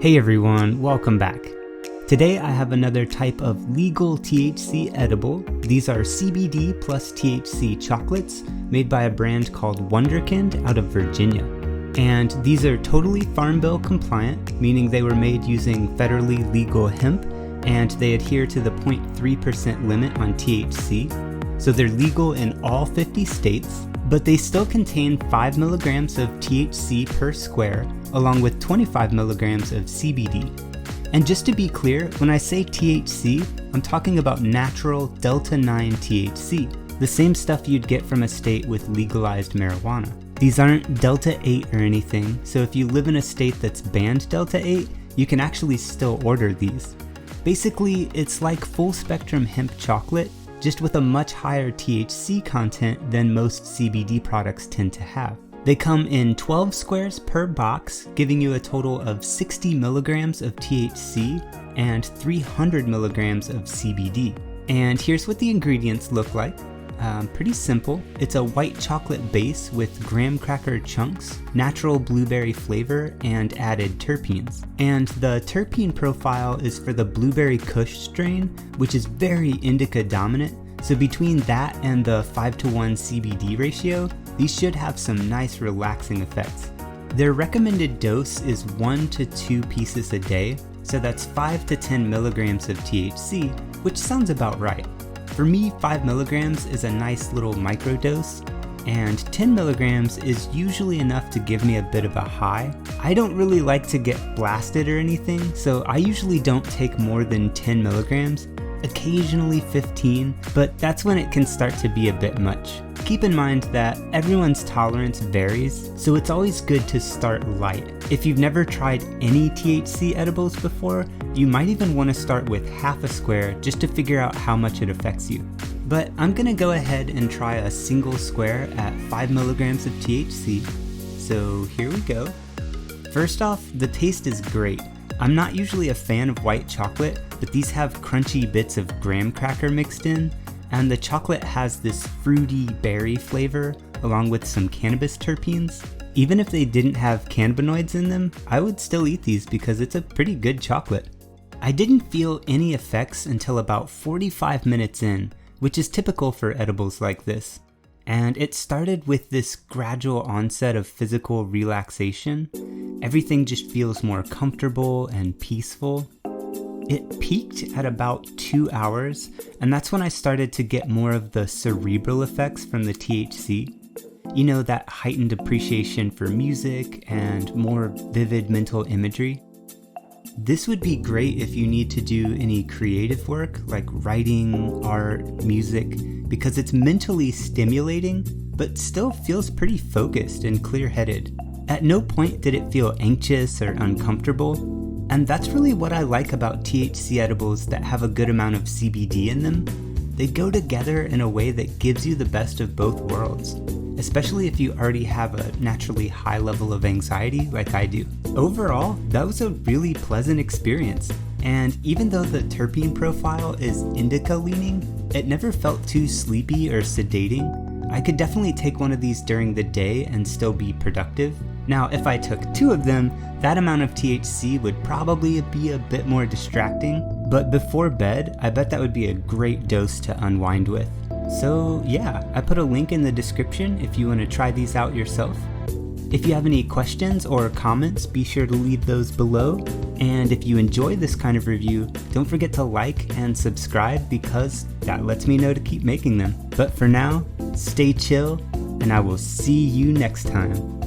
Hey everyone, welcome back. Today I have another type of legal THC edible. These are CBD plus THC chocolates made by a brand called Wunderkind out of Virginia. And these are totally Farm Bill compliant, meaning they were made using federally legal hemp, and they adhere to the 0.3% limit on THC. So they're legal in all 50 states, but they still contain 5 milligrams of THC per square, along with 25 milligrams of CBD. And just to be clear, when I say THC, I'm talking about natural delta-9 THC, the same stuff you'd get from a state with legalized marijuana. These aren't delta-8 or anything, so if you live in a state that's banned delta-8, you can actually still order these. Basically, it's like full-spectrum hemp chocolate, just with a much higher THC content than most CBD products tend to have. They come in 12 squares per box, giving you a total of 60 milligrams of THC and 300 milligrams of CBD. And here's what the ingredients look like. Pretty simple. It's a white chocolate base with graham cracker chunks, natural blueberry flavor, and added terpenes. And the terpene profile is for the Blueberry Kush strain, which is very indica dominant. So between that and the 5:1 CBD ratio, these should have some nice relaxing effects. Their recommended dose is 1 to 2 pieces a day, so that's 5 to 10 milligrams of THC, which sounds about right. For me, 5 milligrams is a nice little microdose, and 10 milligrams is usually enough to give me a bit of a high. I don't really like to get blasted or anything, so I usually don't take more than 10 milligrams, occasionally 15, but that's when it can start to be a bit much. Keep in mind that everyone's tolerance varies, so it's always good to start light. If you've never tried any THC edibles before, you might even want to start with half a square just to figure out how much it affects you. But I'm gonna go ahead and try a single square at 5 milligrams of THC, so here we go. First off, the taste is great. I'm not usually a fan of white chocolate, but these have crunchy bits of graham cracker mixed in, and the chocolate has this fruity berry flavor along with some cannabis terpenes. Even if they didn't have cannabinoids in them, I would still eat these because it's a pretty good chocolate. I didn't feel any effects until about 45 minutes in, which is typical for edibles like this. And it started with this gradual onset of physical relaxation. Everything just feels more comfortable and peaceful. It peaked at about 2 hours, and that's when I started to get more of the cerebral effects from the THC. You know, that heightened appreciation for music and more vivid mental imagery. This would be great if you need to do any creative work like writing, art, music, because it's mentally stimulating, but still feels pretty focused and clear-headed. At no point did it feel anxious or uncomfortable. And that's really what I like about THC edibles that have a good amount of CBD in them. They go together in a way that gives you the best of both worlds, especially if you already have a naturally high level of anxiety like I do. Overall, that was a really pleasant experience. And even though the terpene profile is indica leaning, it never felt too sleepy or sedating. I could definitely take one of these during the day and still be productive. Now, if I took 2 of them, that amount of THC would probably be a bit more distracting, but before bed, I bet that would be a great dose to unwind with. So yeah, I put a link in the description if you want to try these out yourself. If you have any questions or comments, be sure to leave those below. And if you enjoy this kind of review, don't forget to like and subscribe because that lets me know to keep making them. But for now, stay chill, and I will see you next time.